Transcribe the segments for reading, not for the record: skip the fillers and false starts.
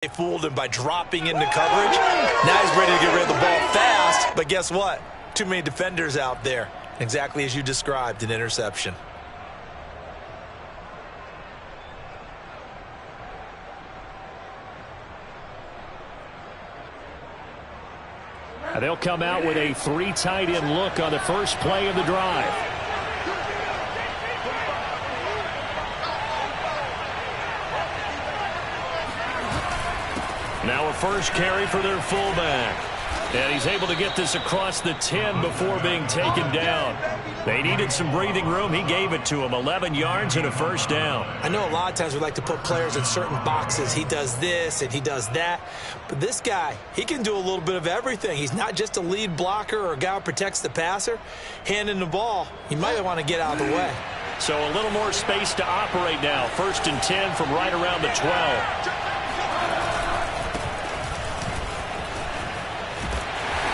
They fooled him by dropping into coverage. Now he's ready to get rid of the ball fast, but guess what? Too many defenders out there. Exactly as you described, an interception. They'll come out with a 3 tight end look on the first play of the drive. Now a first carry for their fullback. And he's able to get this across the 10 before being taken down. They needed some breathing room. He gave it to him. 11 yards and a first down. I know a lot of times we like to put players in certain boxes. He does this and he does that. But this guy, he can do a little bit of everything. He's not just a lead blocker or a guy who protects the passer. Handing the ball, he might want to get out of the way. So a little more space to operate now. 1st and 10 from right around the 12.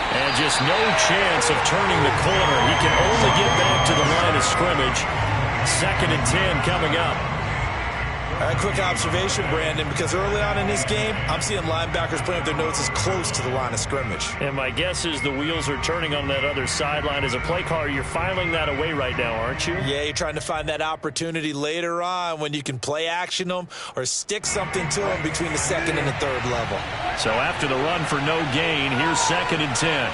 And just no chance of turning the corner. He can only get back to the line of scrimmage. 2nd and 10 coming up. All right, quick observation, Brandon, because early on in this game, I'm seeing linebackers putting up their noses close to the line of scrimmage. And my guess is the wheels are turning on that other sideline. As a play caller, you're filing that away right now, aren't you? Yeah, you're trying to find that opportunity later on when you can play action them or stick something to them between the 2nd and the 3rd level. So after the run for no gain, here's 2nd and 10.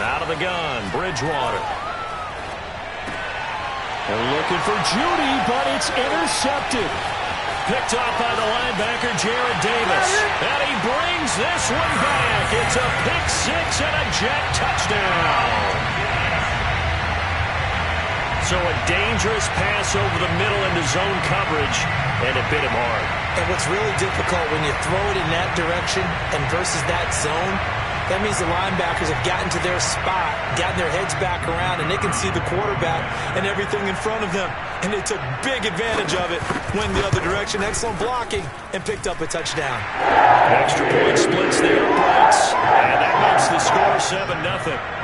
Out of the gun, Bridgewater. They're looking for Judy, but it's intercepted. Picked off by the linebacker, Jared Davis. And he brings this one back. It's a pick 6 and a jet touchdown. So a dangerous pass over the middle into zone coverage, and it bit him hard. And what's really difficult when you throw it in that direction and versus that zone, that means the linebackers have gotten to their spot, gotten their heads back around, and they can see the quarterback and everything in front of them. And they took big advantage of it, went the other direction, excellent blocking, and picked up a touchdown. Extra point splits the uprights, and that makes the score 7-0.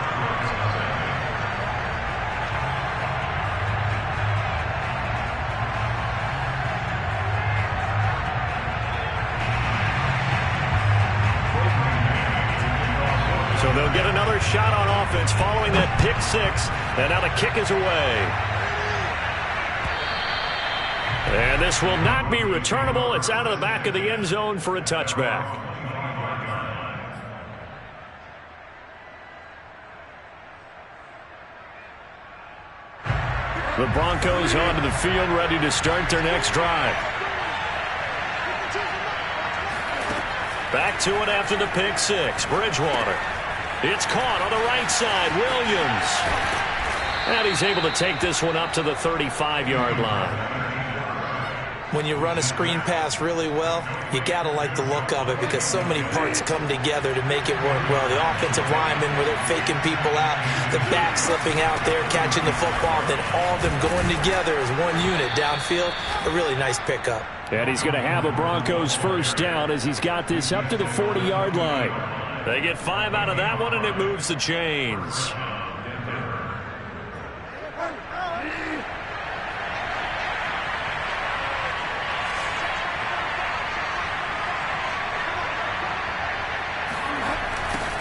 So they'll get another shot on offense following that pick 6, and now the kick is away. And this will not be returnable. It's out of the back of the end zone for a touchback. The Broncos onto the field, ready to start their next drive. Back to it after the pick 6. Bridgewater. It's caught on the right side. Williams. And he's able to take this one up to the 35-yard line. When you run a screen pass really well, you got to like the look of it because so many parts come together to make it work well. The offensive linemen, where they're faking people out, the back slipping out there, catching the football, then all of them going together as one unit downfield. A really nice pickup. And he's going to have a Broncos first down as he's got this up to the 40-yard line. They get 5 out of that one, and it moves the chains.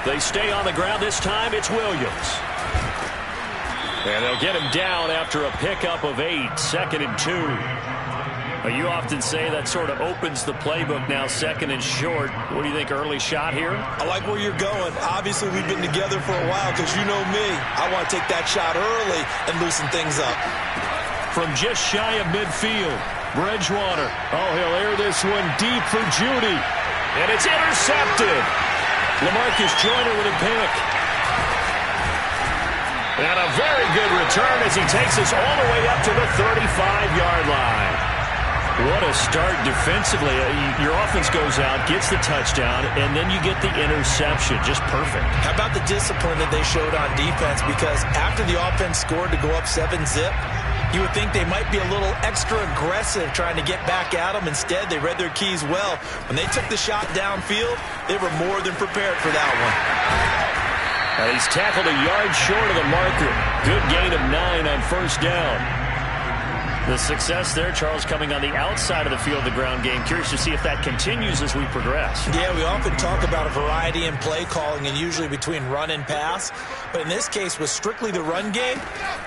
They stay on the ground. This time it's Williams. And they'll get him down after a pickup of 8. 2nd and 2. You often say that sort of opens the playbook now, 2nd and short. What do you think, early shot here? I like where you're going. Obviously, we've been together for a while because you know me. I want to take that shot early and loosen things up. From just shy of midfield, Bridgewater. Oh, he'll air this one deep for Judy. And it's intercepted. LaMarcus Joyner with a pick. And a very good return as he takes us all the way up to the 35-yard line. What a start defensively. Your offense goes out, gets the touchdown, and then you get the interception. Just perfect. How about the discipline that they showed on defense? Because after the offense scored to go up 7-zip, you would think they might be a little extra aggressive trying to get back at them. Instead, they read their keys well. When they took the shot downfield, they were more than prepared for that one. And he's tackled a yard short of the marker. Good gain of 9 on first down. The success there, Charles, coming on the outside of the field, the ground game. Curious to see if that continues as we progress. Yeah, we often talk about a variety in play calling and usually between run and pass. But in this case, with strictly the run game,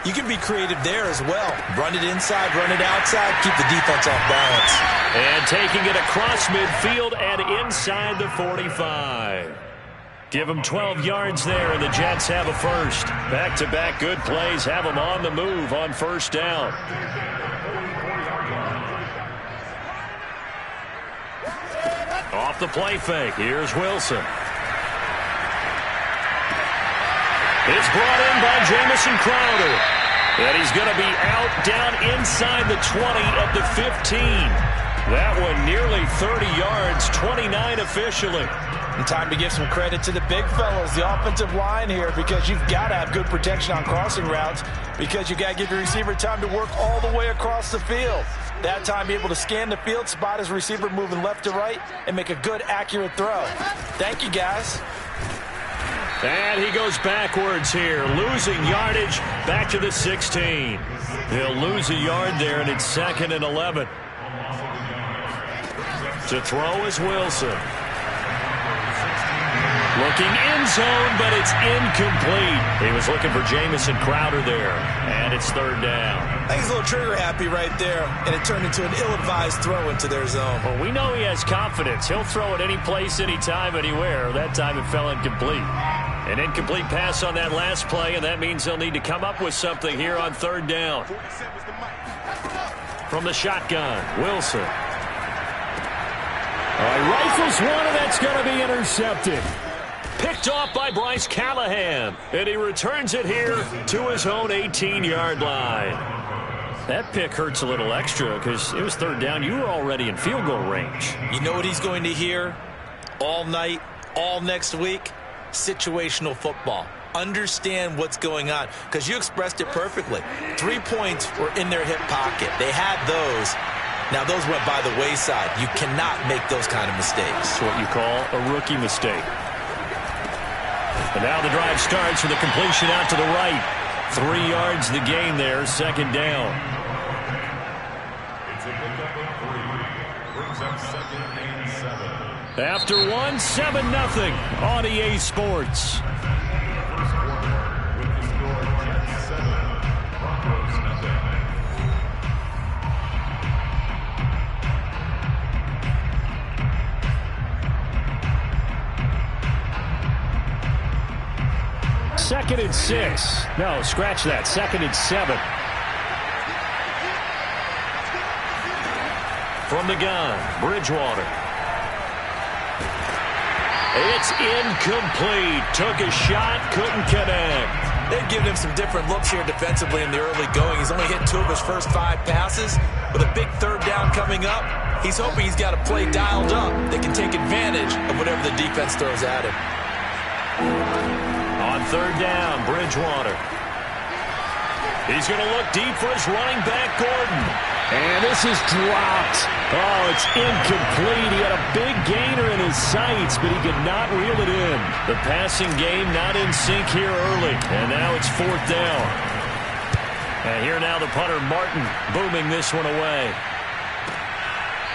you can be creative there as well. Run it inside, run it outside, keep the defense off balance. And taking it across midfield and inside the 45. Give them 12 yards there, and the Jets have a first. Back-to-back good plays have them on the move on first down. Off the play fake, here's Wilson. It's brought in by Jamison Crowder. And he's going to be out down inside the 20 at the 15. That one nearly 30 yards, 29 officially. And time to give some credit to the big fellas, the offensive line here, because you've got to have good protection on crossing routes because you've got to give your receiver time to work all the way across the field. That time be able to scan the field, spot his receiver moving left to right, and make a good, accurate throw. Thank you, guys. And he goes backwards here, losing yardage back to the 16. He'll lose a yard there, and it's 2nd and 11. To throw is Wilson. Looking end zone, but it's incomplete. He was looking for Jamison Crowder there, and it's 3rd down. I think he's a little trigger happy right there, and it turned into an ill-advised throw into their zone. Well, we know he has confidence. He'll throw it any place, anytime, anywhere. That time it fell incomplete. An incomplete pass on that last play, and that means they'll need to come up with something here on 3rd down. From the shotgun, Wilson. Rifles one, and that's going to be intercepted. Picked off by Bryce Callahan, and he returns it here to his own 18-yard line. That pick hurts a little extra because it was 3rd down. You were already in field goal range. You know what he's going to hear all night, all next week? Situational football. Understand what's going on, because you expressed it perfectly. 3 points were in their hip pocket. They had those. Now, those went by the wayside. You cannot make those kind of mistakes. It's what you call a rookie mistake. And now the drive starts with a completion out to the right. 3 yards the gain there, 2nd down. After 1, 7-0 on EA Sports. Second and 6. No, scratch that. 2nd and 7. From the gun, Bridgewater. It's incomplete. Took a shot, couldn't connect. They've given him some different looks here defensively in the early going. He's only hit 2 of his first 5 passes. With a big 3rd down coming up, he's hoping he's got a play dialed up that can take advantage of whatever the defense throws at him. On 3rd down, Bridgewater. He's going to look deep for his running back, Gordon. And this is dropped. Oh, it's incomplete. He had a big gainer in his sights, but he could not reel it in. The passing game not in sync here early. And now it's 4th down. And here now the punter, Martin, booming this one away.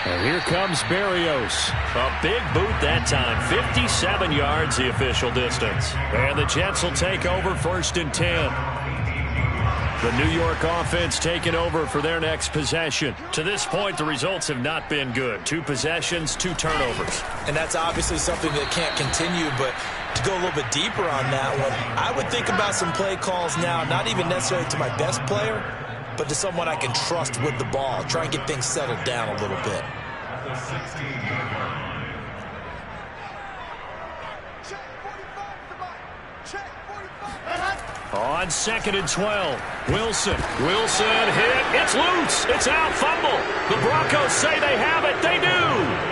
And here comes Berrios. A big boot that time. 57 yards the official distance. And the Jets will take over 1st and 10. The New York offense taking over for their next possession. To this point, the results have not been good. 2 possessions, 2 turnovers. And that's obviously something that can't continue, but to go a little bit deeper on that one, I would think about some play calls now, not even necessarily to my best player, but to someone I can trust with the ball. Try and get things settled down a little bit. On 2nd and 12, Wilson hit. It's loose. It's out. Fumble. The Broncos say they have it. They do.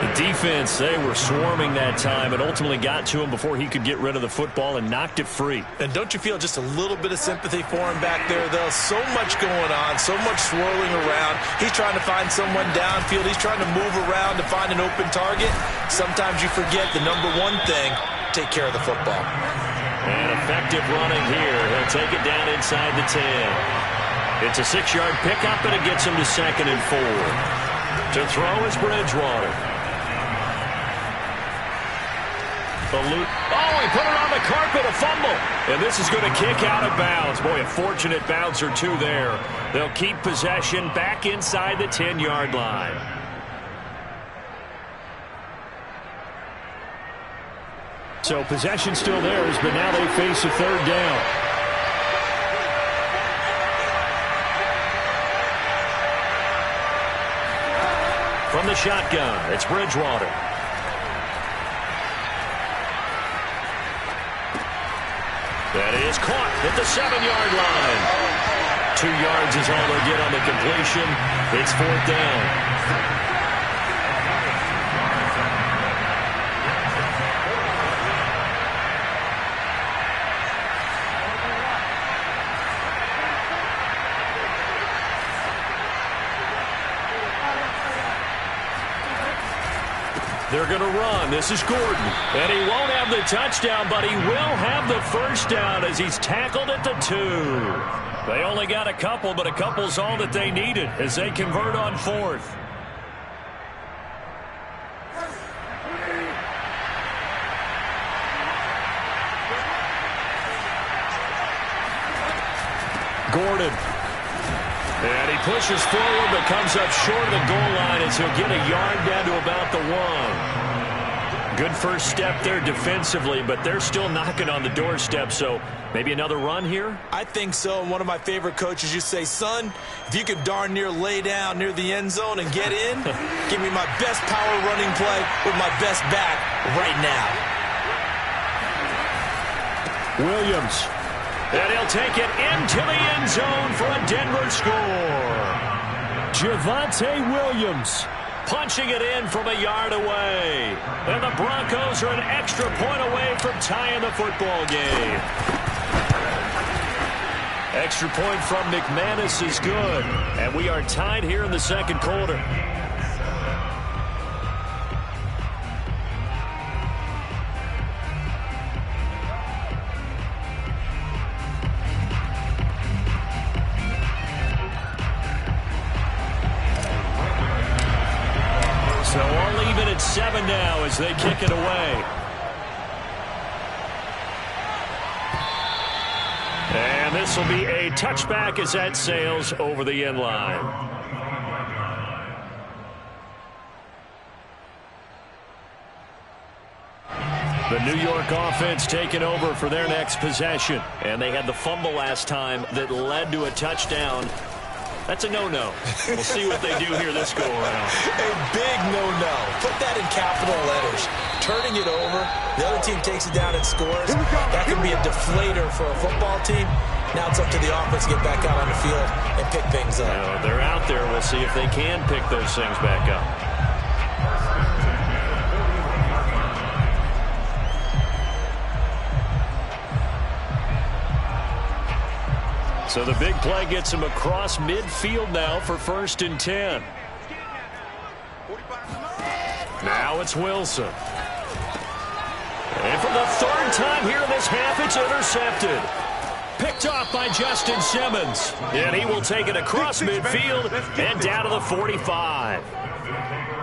The defense, they were swarming that time and ultimately got to him before he could get rid of the football and knocked it free. And don't you feel just a little bit of sympathy for him back there, though? So much going on, so much swirling around. He's trying to find someone downfield. He's trying to move around to find an open target. Sometimes you forget the number one thing, take care of the football. And effective running here. He'll take it down inside the 10. It's a 6-yard pickup, and it gets him to 2nd and 4. To throw is Bridgewater. Oh, he put it on the carpet, a fumble. And this is going to kick out of bounds. Boy, a fortunate bounce or two there. They'll keep possession back inside the 10-yard line. So possession still theirs, but now they face a 3rd down. From the shotgun, it's Bridgewater. That is caught at the 7-yard line. 2 yards is all they'll get on the completion. It's 4th down. They're going to run. This is Gordon. And he won't have the touchdown, but he will have the first down as he's tackled at the 2. They only got a couple, but a couple's all that they needed as they convert on 4th. Gordon. And he pushes forward but comes up short of the goal line as he'll get a yard down to about the 1. Good first step there defensively, but they're still knocking on the doorstep, so maybe another run here? I think so. And one of my favorite coaches, you say, son, if you could darn near lay down near the end zone and get in, give me my best power running play with my best back right now. Williams. And he'll take it into the end zone for a Denver score. Javonte Williams punching it in from a yard away. And the Broncos are an extra point away from tying the football game. Extra point from McManus is good. And we are tied here in the 2nd quarter. So all even at 7 now as they kick it away. And this will be a touchback as that sails over the end line. The New York offense taking over for their next possession. And they had the fumble last time that led to a touchdown. That's a no-no. We'll see what they do here this go-around. A big no-no. Put that in capital letters. Turning it over, the other team takes it down and scores. That can be a deflator for a football team. Now it's up to the offense to get back out on the field and pick things up. Well, they're out there. We'll see if they can pick those things back up. So the big play gets him across midfield now for 1st and 10. Now it's Wilson. And for the 3rd time here in this half, it's intercepted. Picked off by Justin Simmons. And he will take it across midfield and down to the 45.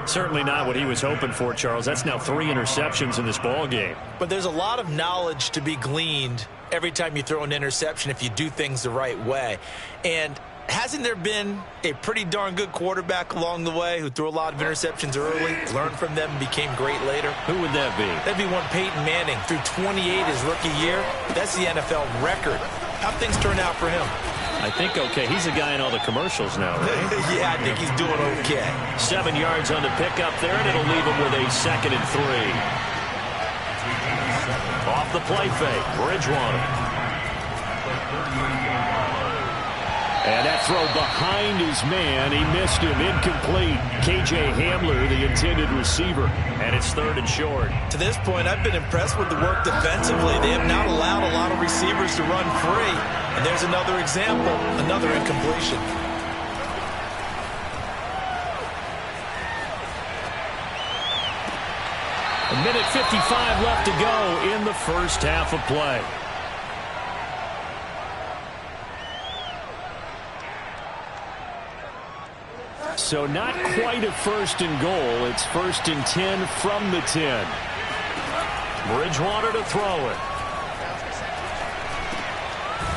Certainly not what he was hoping for, Charles. That's now 3 interceptions in this ball game. But there's a lot of knowledge to be gleaned every time you throw an interception if you do things the right way. And hasn't there been a pretty darn good quarterback along the way who threw a lot of interceptions early, learned from them, and became great later? Who would that be? That'd be one Peyton Manning. Threw 28 his rookie year. That's the NFL record. How'd things turn out for him? I think okay. He's a guy in all the commercials now, right? Yeah, I think he's doing okay. 7 yards on the pickup there, and it'll leave him with a 2nd and 3. Off the play fake, Bridgewater. And that throw behind his man. He missed him. Incomplete. KJ Hamler, the intended receiver. And it's 3rd and short. To this point, I've been impressed with the work defensively. They have not allowed a lot of receivers to run free. And there's another example, another incompletion. A minute 55 left to go in the first half of play. so not quite a first and goal. It's 1st and 10 from the 10. Bridgewater to throw it.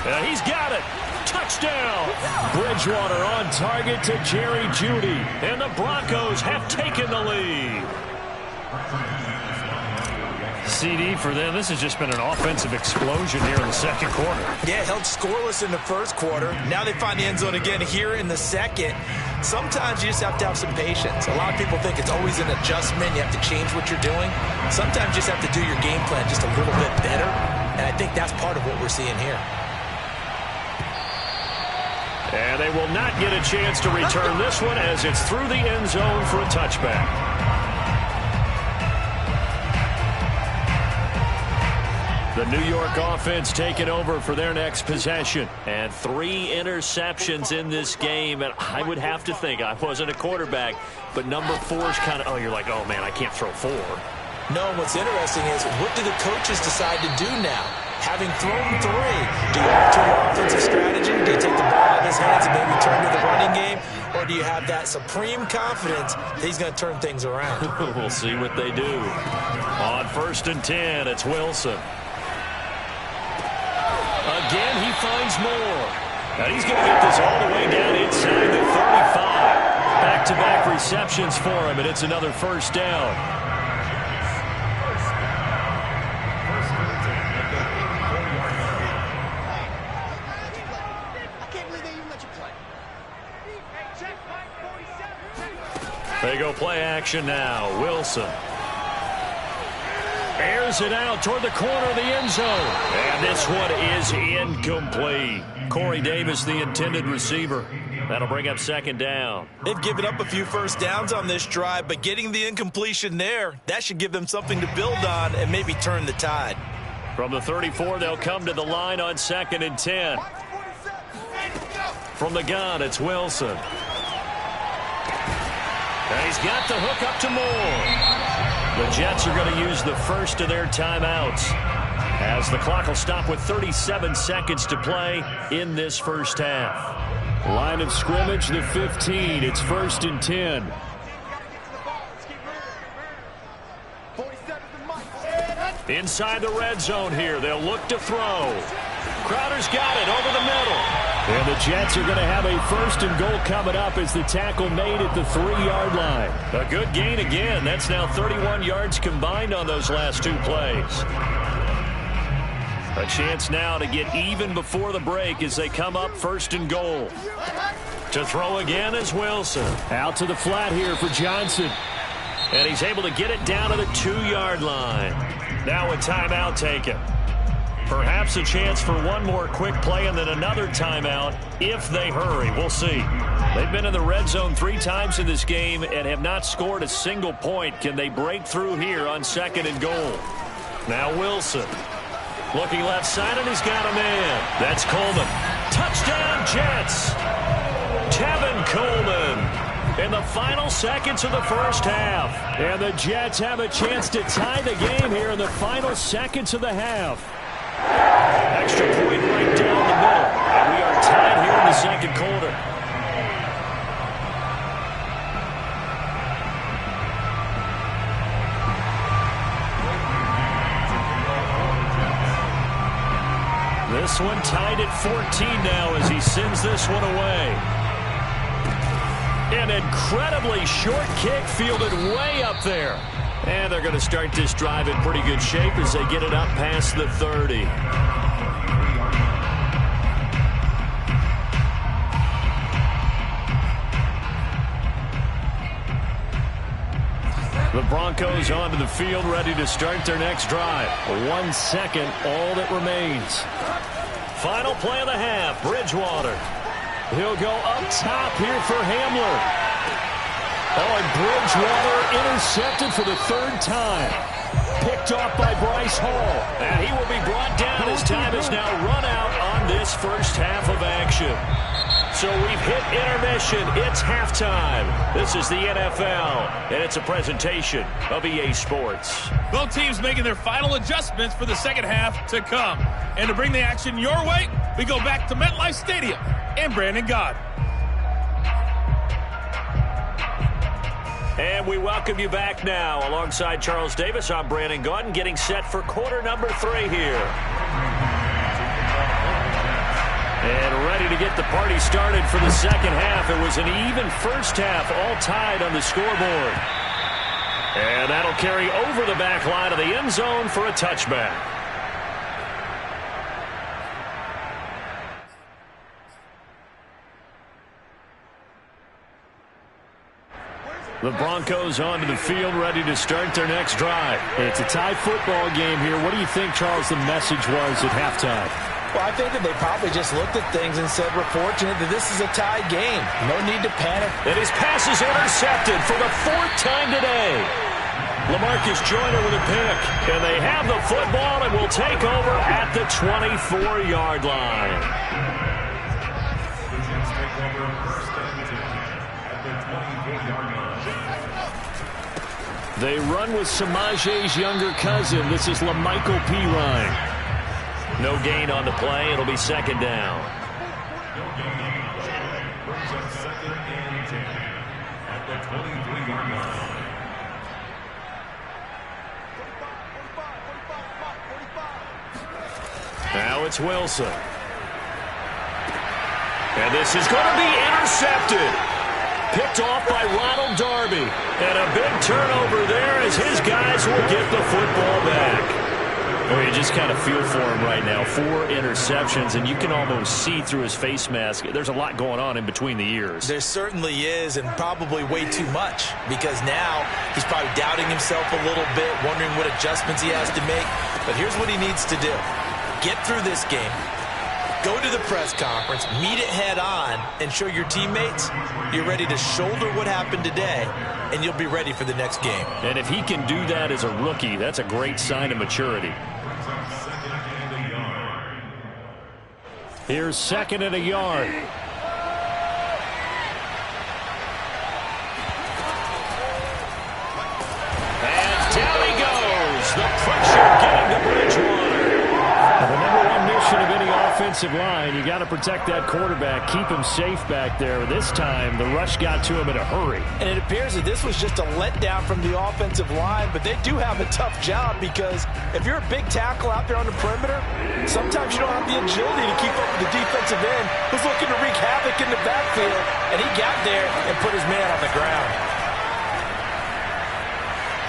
And he's got it. Touchdown. Bridgewater on target to Jerry Jeudy. And the Broncos have taken the lead. CD for them. This has just been an offensive explosion here in the second quarter. Yeah, held scoreless in the first quarter. Now they find the end zone again here in the second. Sometimes you just have to have some patience. A lot of people think it's always an adjustment. You have to change what you're doing. Sometimes you just have to do your game plan just a little bit better. And I think that's part of what we're seeing here. And they will not get a chance to return this one as it's through the end zone for a touchback. The New York offense taking over for their next possession. And 3 interceptions in this game. And I would have to think, I wasn't a quarterback, but number 4 is kind of, you're like, oh, man, I can't throw 4. No, what's interesting is what do the coaches decide to do now? Having thrown 3, do you alter your offensive strategy? Do you take the ball out of his hands and maybe turn to the running game? Or do you have that supreme confidence that he's going to turn things around? We'll see what they do. On 1st and 10, it's Wilson. Again, he finds more. And he's going to get this all the way down inside the 35. Back-to-back receptions for him, and it's another first down. They go play action now. Wilson airs it out toward the corner of the end zone. And this one is incomplete. Corey Davis, the intended receiver. That'll bring up 2nd down. They've given up a few first downs on this drive, but getting the incompletion there, that should give them something to build on and maybe turn the tide. From the 34, they'll come to the line on 2nd and 10. From the gun, it's Wilson. And he's got the hook up to Moore. The Jets are going to use the first of their timeouts as the clock will stop with 37 seconds to play in this first half. Line of scrimmage, the 15. It's 1st and 10. Inside the red zone here. They'll look to throw. Crowder's got it over the middle. And the Jets are going to have a 1st and goal coming up as the tackle made at the 3-yard line. A good gain again. That's now 31 yards combined on those last 2 plays. A chance now to get even before the break as they come up 1st and goal. To throw again is Wilson. Out to the flat here for Johnson. And he's able to get it down to the 2-yard line. Now a timeout taken. Perhaps a chance for one more quick play and then another timeout if they hurry. We'll see. They've been in the red zone 3 times in this game and have not scored a single point. Can they break through here on 2nd and goal? Now Wilson. Looking left side, and he's got a man. That's Coleman. Touchdown, Jets. Tevin Coleman in the final seconds of the first half. And the Jets have a chance to tie the game here in the final seconds of the half. Extra point right down the middle. And we are tied here in the second quarter. This one tied at 14 now as he sends this one away. An incredibly short kick fielded way up there. And they're going to start this drive in pretty good shape as they get it up past the 30. The Broncos onto the field ready to start their next drive. 1 second, all that remains. Final play of the half, Bridgewater. He'll go up top here for Hamler. Oh, and Bridgewater intercepted for the 3rd time. Picked off by Bryce Hall. And he will be brought down as time is now run out on this first half of action. So we've hit intermission. It's halftime. This is the NFL, and it's a presentation of EA Sports. Both teams making their final adjustments for the second half to come. And to bring the action your way, we go back to MetLife Stadium and Brandon Gaudin. And we welcome you back now. Alongside Charles Davis, I'm Brandon Gaudin, getting set for quarter number 3 here. And ready to get the party started for the second half. It was an even first half, all tied on the scoreboard. And that'll carry over the back line of the end zone for a touchback. The Broncos onto the field, ready to start their next drive. It's a tie football game here. What do you think, Charles, the message was at halftime? Well, I think that they probably just looked at things and said, we're fortunate that this is a tie game. No need to panic. And his pass is intercepted for the 4th time today. LaMarcus Joyner with a pick. And they have the football and will take over at the 24-yard line. They run with Samaje's younger cousin. This is LaMichael Pirine. No gain on the play. It'll be second down. Now it's Wilson. And this is going to be intercepted. Picked off by Ronald Darby. And a big turnover there as his guys will get the football back. Oh, you just kind of feel for him right now. 4 interceptions, and you can almost see through his face mask. There's a lot going on in between the ears. There certainly is, and probably way too much, because now he's probably doubting himself a little bit, wondering what adjustments he has to make. But here's what he needs to do. Get through this game. Go to the press conference, meet it head on, and show your teammates you're ready to shoulder what happened today, and you'll be ready for the next game. And if he can do that as a rookie, that's a great sign of maturity. Here's 2nd and a yard. And down he goes. The pressure getting to Bridgewater. The number 1 mission of any offensive line, you got to protect that quarterback, keep him safe back there. This time, the rush got to him in a hurry. And it appears that this was just a letdown from the offensive line, but they do have a tough job because if you're a big tackle out there on the perimeter, sometimes you don't have the agility to keep up with the defensive end who's looking to wreak havoc in the backfield, and he got there and put his man on the ground.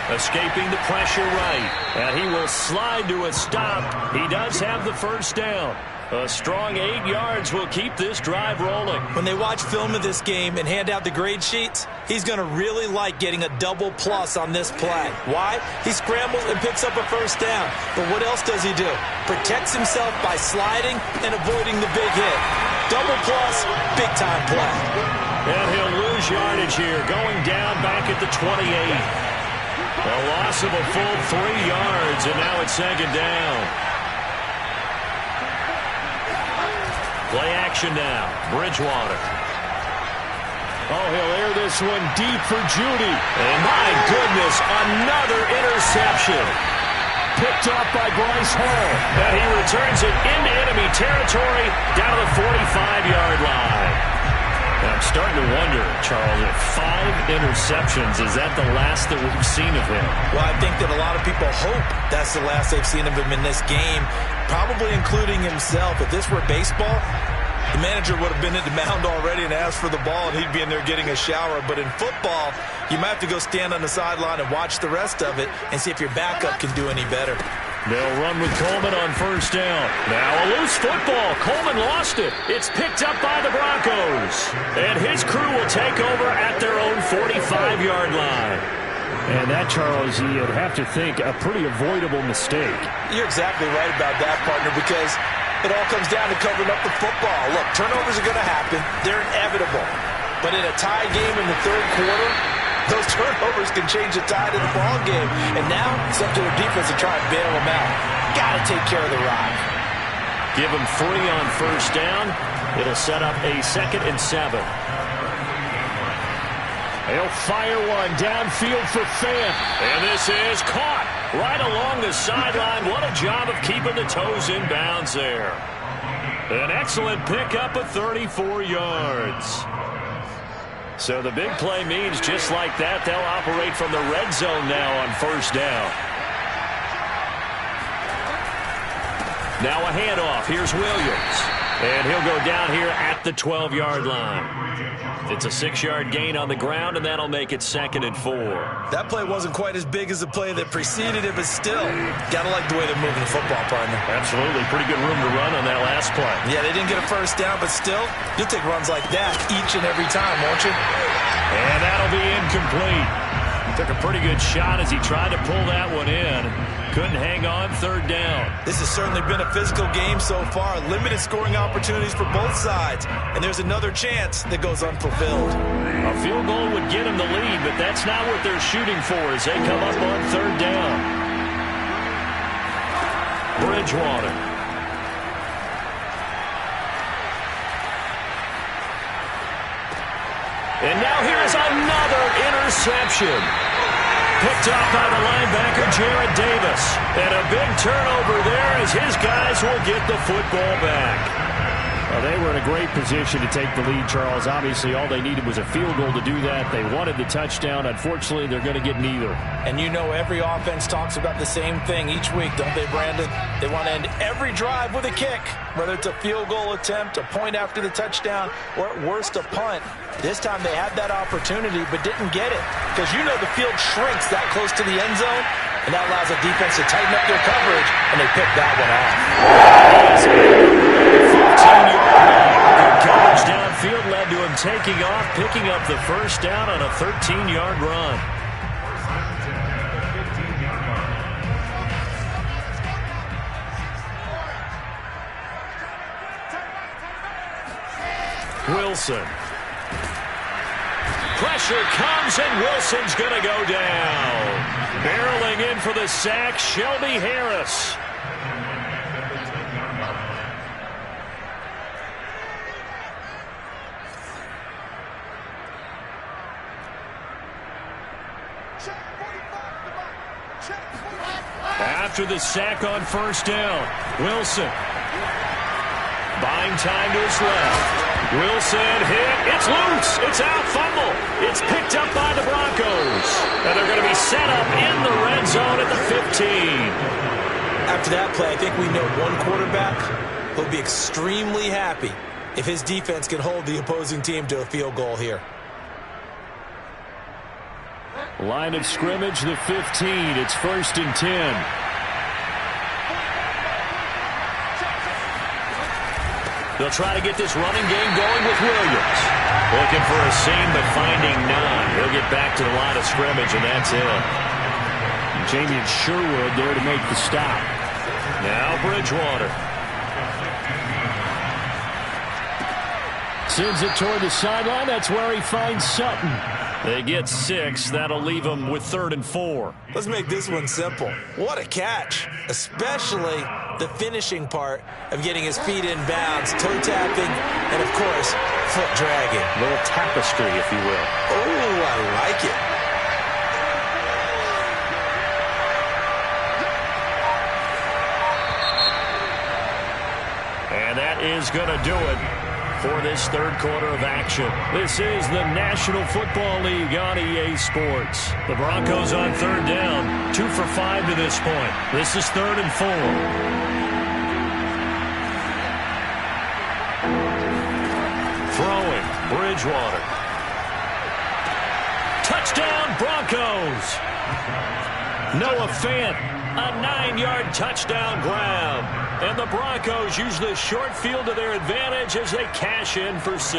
Escaping the pressure right, and he will slide to a stop. He does have the first down. A strong 8 yards will keep this drive rolling. When they watch film of this game and hand out the grade sheets, he's going to really like getting a double plus on this play. Why? He scrambles and picks up a first down. But what else does he do? Protects himself by sliding and avoiding the big hit. Double plus, big time play. And he'll lose yardage here, going down back at the 28. A loss of a full 3 yards, and now it's 2nd down. Play action now. Bridgewater. Oh, he'll air this one deep for Judy. And my goodness, another interception. Picked off by Bryce Hall. And he returns it into enemy territory down to the 45-yard line. I'm starting to wonder, Charles, if 5 interceptions, is that the last that we've seen of him? Well, I think that a lot of people hope that's the last they've seen of him in this game, probably including himself. If this were baseball, the manager would have been at the mound already and asked for the ball, and he'd be in there getting a shower. But in football, you might have to go stand on the sideline and watch the rest of it and see if your backup can do any better. They'll run with Coleman on first down. Now a loose football. Coleman lost it. It's picked up by the Broncos. And his crew will take over at their own 45-yard line. And that, Charles, you'd have to think a pretty avoidable mistake. You're exactly right about that, partner, because it all comes down to covering up the football. Look, turnovers are going to happen. They're inevitable. But in a tie game in the 3rd quarter, those turnovers can change the tide of the ball game. And now it's up to their defense to try and bail them out. Got to take care of the rock. Give them 3 on first down. It'll set up a 2nd and 7. He'll fire one downfield for Fant. And this is caught right along the sideline. What a job of keeping the toes in bounds there. An excellent pickup of 34 yards. So the big play means just like that, they'll operate from the red zone now on first down. Now a handoff. Here's Williams. And he'll go down here at the 12-yard line. It's a 6-yard gain on the ground, and that'll make it 2nd and 4. That play wasn't quite as big as the play that preceded it, but still, got to like the way they're moving the football, partner. Absolutely. Pretty good room to run on that last play. Yeah, they didn't get a first down, but still, you'll take runs like that each and every time, won't you? And that'll be incomplete. Took a pretty good shot as he tried to pull that one in. Couldn't hang on, 3rd down. This has certainly been a physical game so far. Limited scoring opportunities for both sides. And there's another chance that goes unfulfilled. A field goal would get him the lead, but that's not what they're shooting for as they come up on 3rd down. Bridgewater. And now here is another interception. Picked off by the linebacker, Jarrad Davis. And a big turnover there as his guys will get the football back. Well, they were in a great position to take the lead, Charles. Obviously, all they needed was a field goal to do that. They wanted the touchdown. Unfortunately, they're going to get neither. And you know every offense talks about the same thing each week, don't they, Brandon? They want to end every drive with a kick, whether it's a field goal attempt, a point after the touchdown, or at worst, a punt. This time they had that opportunity but didn't get it because you know the field shrinks that close to the end zone, and that allows the defense to tighten up their coverage, and they picked that one off. 15-yard good coverage downfield led to him taking off, picking up the first down on a 13-yard run. Wilson. Pressure comes, and Wilson's going to go down. Barreling in for the sack, Shelby Harris. After the sack on first down, Wilson buying time to his left. Wilson hit. It's loose. It's out. Fumble. It's picked up by the Broncos. And they're going to be set up in the red zone at the 15. After that play, I think we know one quarterback will be extremely happy if his defense can hold the opposing team to a field goal here. Line of scrimmage, the 15. It's 1st and 10. They'll try to get this running game going with Williams. Looking for a seam, but finding none. He'll get back to the line of scrimmage, and that's it. Jamie Sherwood there to make the stop. Now Bridgewater. Sends it toward the sideline. That's where he finds Sutton. They get 6. That'll leave them with 3rd and 4. Let's make this one simple. What a catch, especially the finishing part of getting his feet in bounds, toe tapping, and of course, foot dragging. A little tapestry, if you will. Oh, I like it. And that is going to do it for this 3rd quarter of action. This is the National Football League on EA Sports. The Broncos on 3rd down, 2 for 5 to this point. This is 3rd and 4. Throwing, Bridgewater. Touchdown, Broncos. Noah Fant, a 9-yard touchdown grab. And the Broncos use the short field to their advantage as they cash in for 6.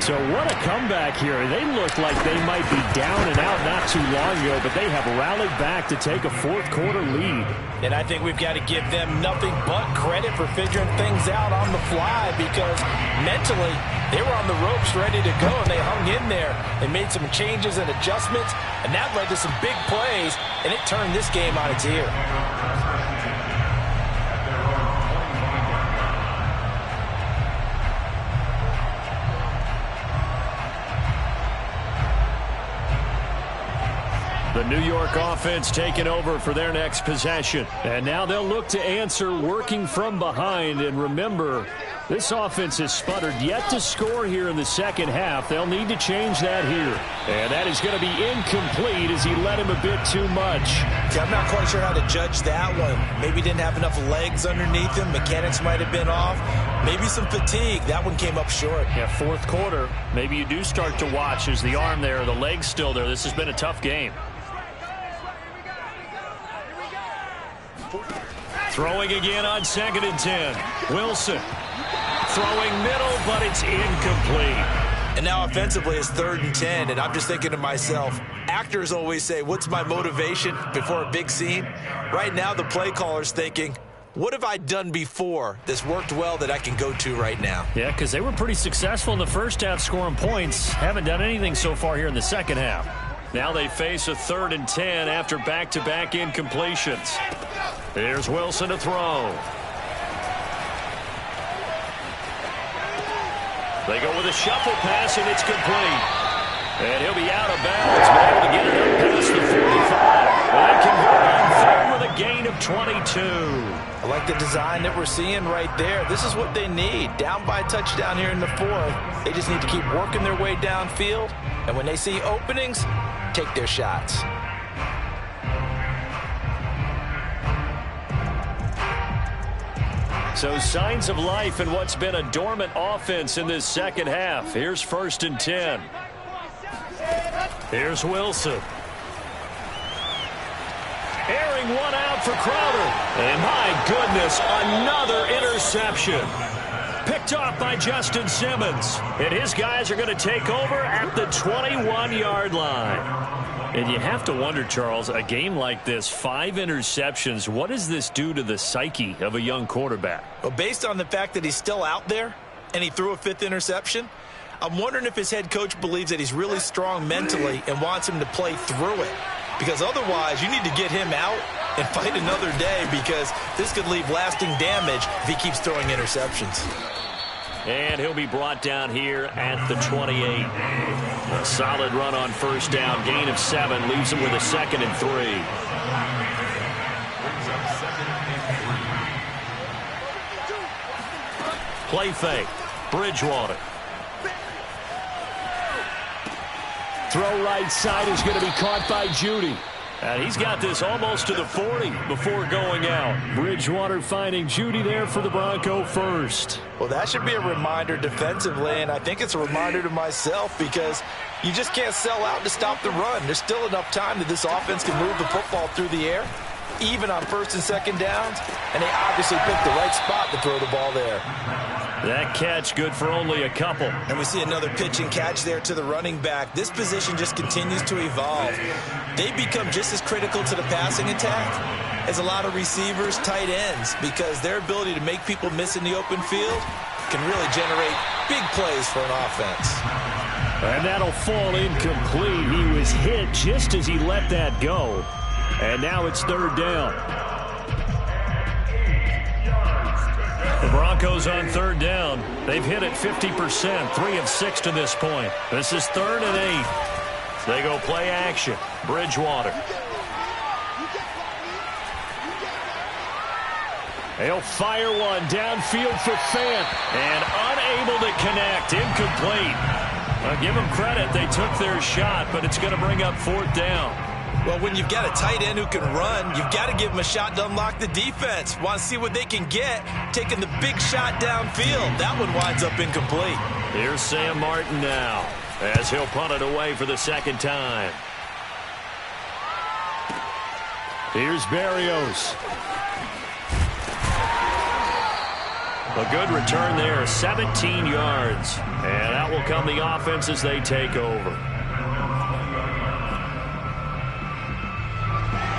So what a comeback here. They look like they might be down and out not too long ago, but they have rallied back to take a 4th quarter lead. And I think we've got to give them nothing but credit for figuring things out on the fly because mentally they were on the ropes ready to go, and they hung in there and made some changes and adjustments, and that led to some big plays, and it turned this game on its ear. The New York offense taking over for their next possession. And now they'll look to answer working from behind. And remember, this offense has sputtered yet to score here in the second half. They'll need to change that here. And that is going to be incomplete as he led him a bit too much. See, I'm not quite sure how to judge that one. Maybe didn't have enough legs underneath him. Mechanics might have been off. Maybe some fatigue. That one came up short. Yeah, fourth quarter. Maybe you do start to watch as the arm there, the leg's still there. This has been a tough game. Throwing again on 2nd and 10. Wilson throwing middle, but it's incomplete. And now offensively it's 3rd and 10, and I'm just thinking to myself, actors always say, what's my motivation before a big scene? Right now the play caller's thinking, what have I done before that's worked well that I can go to right now? Yeah, because they were pretty successful in the first half scoring points. Haven't done anything so far here in the second half. Now they face a 3rd and 10 after back-to-back incompletions. Here's Wilson to throw. They go with a shuffle pass, and it's complete. And he'll be out of bounds, but able to get it up past the 45. And convert on 3rd with a gain of 22. I like the design that we're seeing right there. This is what they need. Down by a touchdown here in the 4th. They just need to keep working their way downfield. And when they see openings, take their shots. So signs of life in what's been a dormant offense in this second half. Here's 1st and 10. Here's Wilson. Airing one out for Crowder. And my goodness, another interception. Picked off by Justin Simmons. And his guys are going to take over at the 21-yard line. And you have to wonder, Charles, a game like this, 5 interceptions, what does this do to the psyche of a young quarterback? Well, based on the fact that he's still out there and he threw a 5th interception, I'm wondering if his head coach believes that he's really strong mentally and wants him to play through it. Because otherwise, you need to get him out and fight another day, because this could leave lasting damage if he keeps throwing interceptions. And he'll be brought down here at the 28. A solid run on 1st down. Gain of 7 leaves him with a 2nd and 3. Play fake. Bridgewater. Throw right side is going to be caught by Judy. And he's got this almost to the 40 before going out. Bridgewater finding Judy there for the Bronco first. Well, that should be a reminder defensively, and I think it's a reminder to myself, because you just can't sell out to stop the run. There's still enough time that this offense can move the football through the air, even on 1st and 2nd downs, and they obviously picked the right spot to throw the ball there. That catch good for only a couple. And we see another pitch and catch there to the running back. This position just continues to evolve. They become just as critical to the passing attack as a lot of receivers, tight ends, because their ability to make people miss in the open field can really generate big plays for an offense. And that'll fall incomplete. He was hit just as he let that go. And now it's 3rd down. The Broncos on 3rd down. They've hit it 50%, 3 of 6 to this point. This is 3rd and 8. They go play action. Bridgewater. They'll fire one downfield for Fant. And unable to connect. Incomplete. I'll give them credit. They took their shot, but it's going to bring up 4th down. Well, when you've got a tight end who can run, you've got to give him a shot to unlock the defense. Want to see what they can get, taking the big shot downfield. That one winds up incomplete. Here's Sam Martin now, as he'll punt it away for the 2nd time. Here's Berrios. A good return there, 17 yards. And that will come the offense as they take over.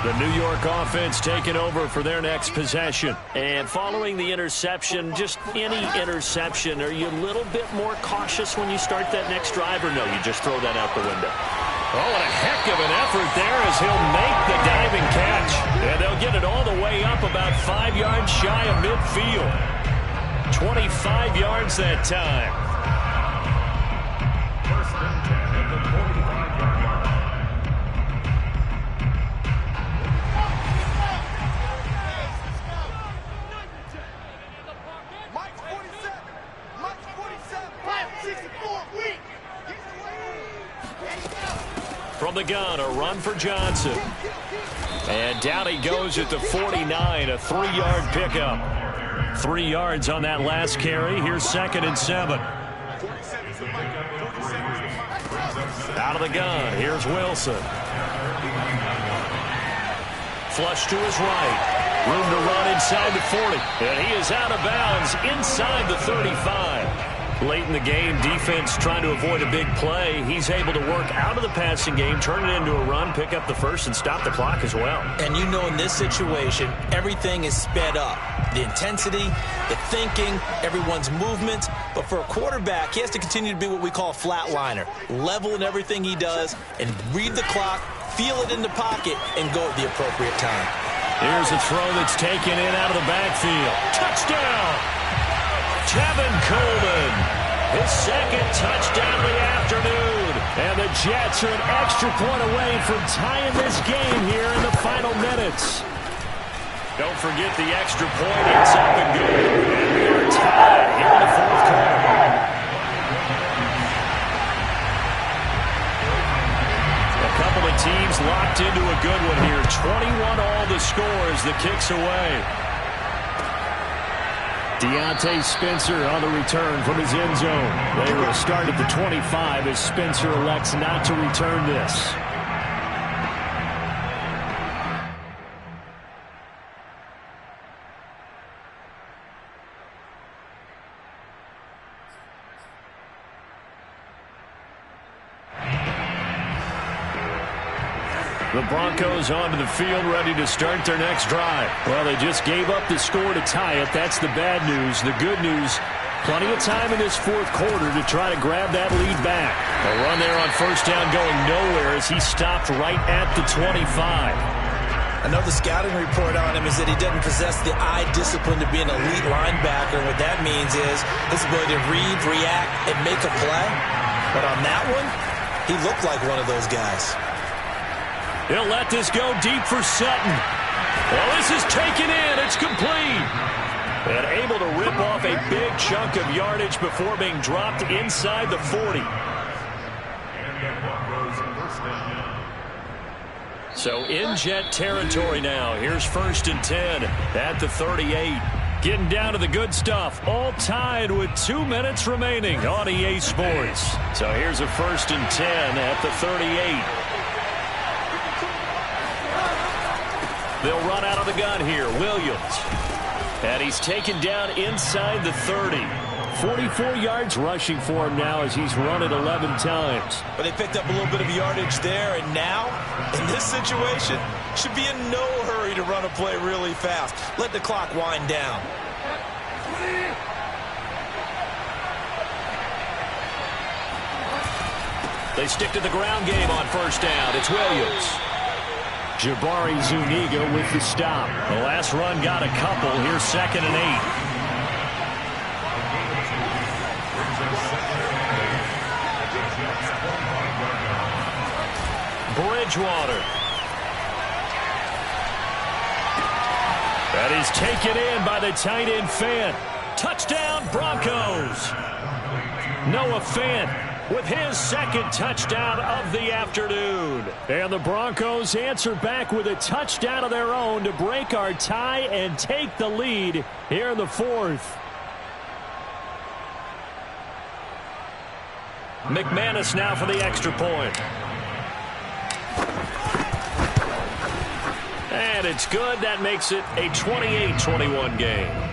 The New York offense taking over for their next possession. And following the interception, just any interception, are you a little bit more cautious when you start that next drive, or no, you just throw that out the window? Oh, what a heck of an effort there as he'll make the diving catch. And they'll get it all the way up about 5 yards shy of midfield. 25 yards that time. the gun, a run for Johnson. And down he goes at the 49, a 3-yard pickup. 3 yards on that last carry. Here's 2nd and 7. Out of the gun, here's Wilson. Flush to his right. Room to run inside the 40. And he is out of bounds inside the 35. Late in the game, defense trying to avoid a big play. He's able to work out of the passing game, turn it into a run, pick up the first, and stop the clock as well. And you know in this situation, everything is sped up. The intensity, the thinking, everyone's movements. But for a quarterback, he has to continue to be what we call a flatliner. Level in everything he does and read the clock, feel it in the pocket, and go at the appropriate time. Here's a throw that's taken in out of the backfield. Touchdown! Tevin Coleman, his 2nd touchdown of the afternoon. And the Jets are an extra point away from tying this game here in the final minutes. Don't forget the extra point. It's up and good. And we are tied here in the 4th quarter. A couple of teams locked into a good one here. 21 all the scores. The kicks away. Deontay Spencer on the return from his end zone. They will start at the 25 as Spencer elects not to return this. The Broncos onto the field, ready to start their next drive. Well, they just gave up the score to tie it. That's the bad news. The good news, plenty of time in this 4th quarter to try to grab that lead back. A run there on 1st down going nowhere as he stopped right at the 25. I know the scouting report on him is that he doesn't possess the eye discipline to be an elite linebacker. What that means is his ability to read, react, and make a play. But on that one, he looked like one of those guys. He'll let this go deep for Sutton. Well, this is taken in. It's complete. And able to rip off a big chunk of yardage before being dropped inside the 40. So in Jet territory now. Here's 1st and 10 at the 38. Getting down to the good stuff. All tied with 2 minutes remaining on EA Sports. So here's a 1st and 10 at the 38. They'll run out of the gun here. Williams. And he's taken down inside the 30. 44 yards rushing for him now as he's run it 11 times. But they picked up a little bit of yardage there, and now, in this situation, should be in no hurry to run a play really fast. Let the clock wind down. They stick to the ground game on 1st down. It's Williams. Jabari Zuniga with the stop. The last run got a couple. Here's 2nd and 8. Bridgewater. That is taken in by the tight end Fant. Touchdown Broncos. Noah Fant with his 2nd touchdown of the afternoon. And the Broncos answer back with a touchdown of their own to break our tie and take the lead here in the 4th. McManus now for the extra point. And it's good. That makes it a 28-21 game.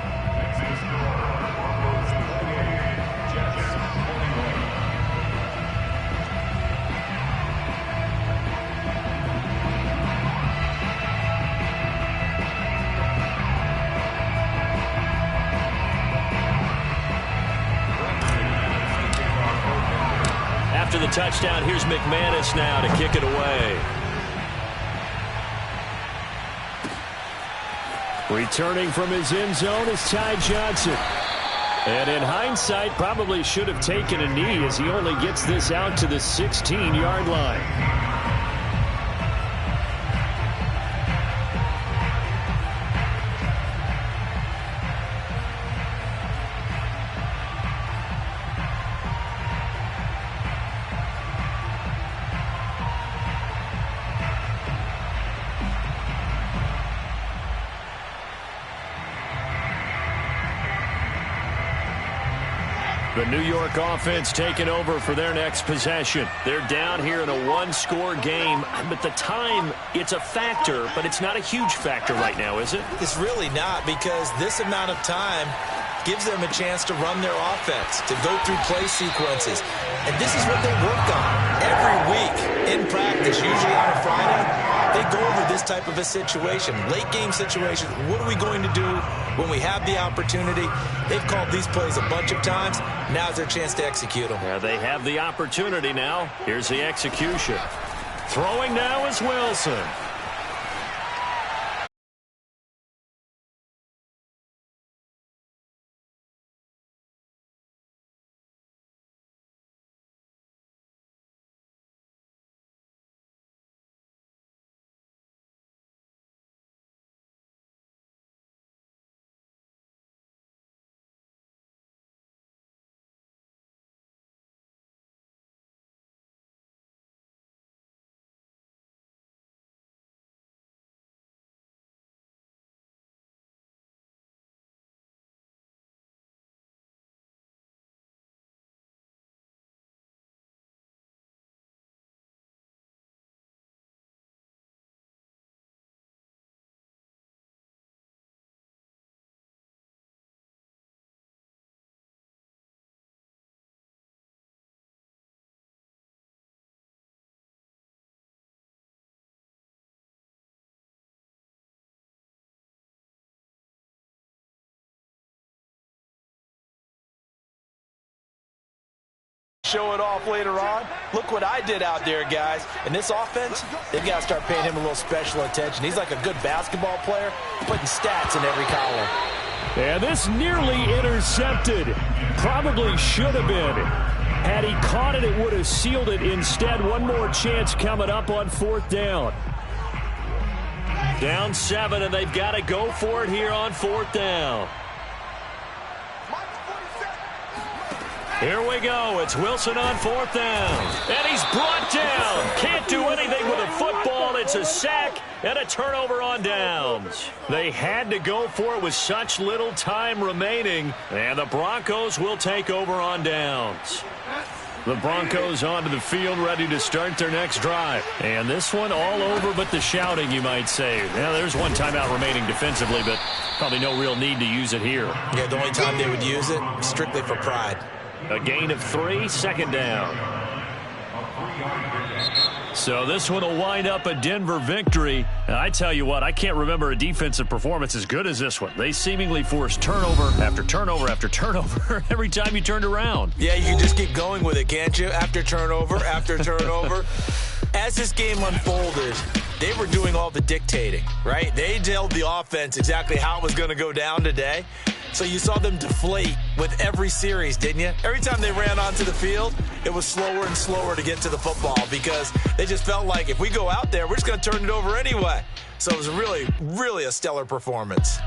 After the touchdown, here's McManus now to kick it away. Returning from his end zone is Ty Johnson. And in hindsight, probably should have taken a knee as he only gets this out to the 16-yard line. The New York offense taking over for their next possession. They're down here in a one-score game, but the time, it's a factor, but it's not a huge factor right now, is it? It's really not, because this amount of time gives them a chance to run their offense, to go through play sequences. And this is what they work on every week in practice, usually on a Friday. They go over this type of a situation, late game situation. What are we going to do when we have the opportunity? They've called these plays a bunch of times. Now's their chance to execute them. Yeah, they have the opportunity now. Here's the execution. Throwing now is Wilson. Show it off later on. Look what I did out there, guys. And this offense, they've got to start paying him a little special attention. He's like a good basketball player, putting stats in every column. And this nearly intercepted. Probably should have been. Had he caught it, it would have sealed it. Instead, one more chance coming up on fourth down. Down 7, and they've got to go for it here on fourth down. Here we go. It's Wilson on fourth down. And he's brought down. Can't do anything with a football. It's a sack and a turnover on downs. They had to go for it with such little time remaining. And the Broncos will take over on downs. The Broncos onto the field, ready to start their next drive. And this one all over but the shouting, you might say. Yeah, there's one timeout remaining defensively, but probably no real need to use it here. Yeah, the only time they would use it, strictly for pride. A gain of 3, second down. So this one will wind up a Denver victory. And I tell you what, I can't remember a defensive performance as good as this one. They seemingly forced turnover after turnover after turnover every time you turned around. Yeah, you can just keep going with it, can't you? After turnover, after turnover. As this game unfolded, they were doing all the dictating, right? They told the offense exactly how it was going to go down today. So you saw them deflate with every series, didn't you? Every time they ran onto the field, it was slower and slower to get to the football because they just felt like if we go out there, we're just going to turn it over anyway. So it was really, really a stellar performance.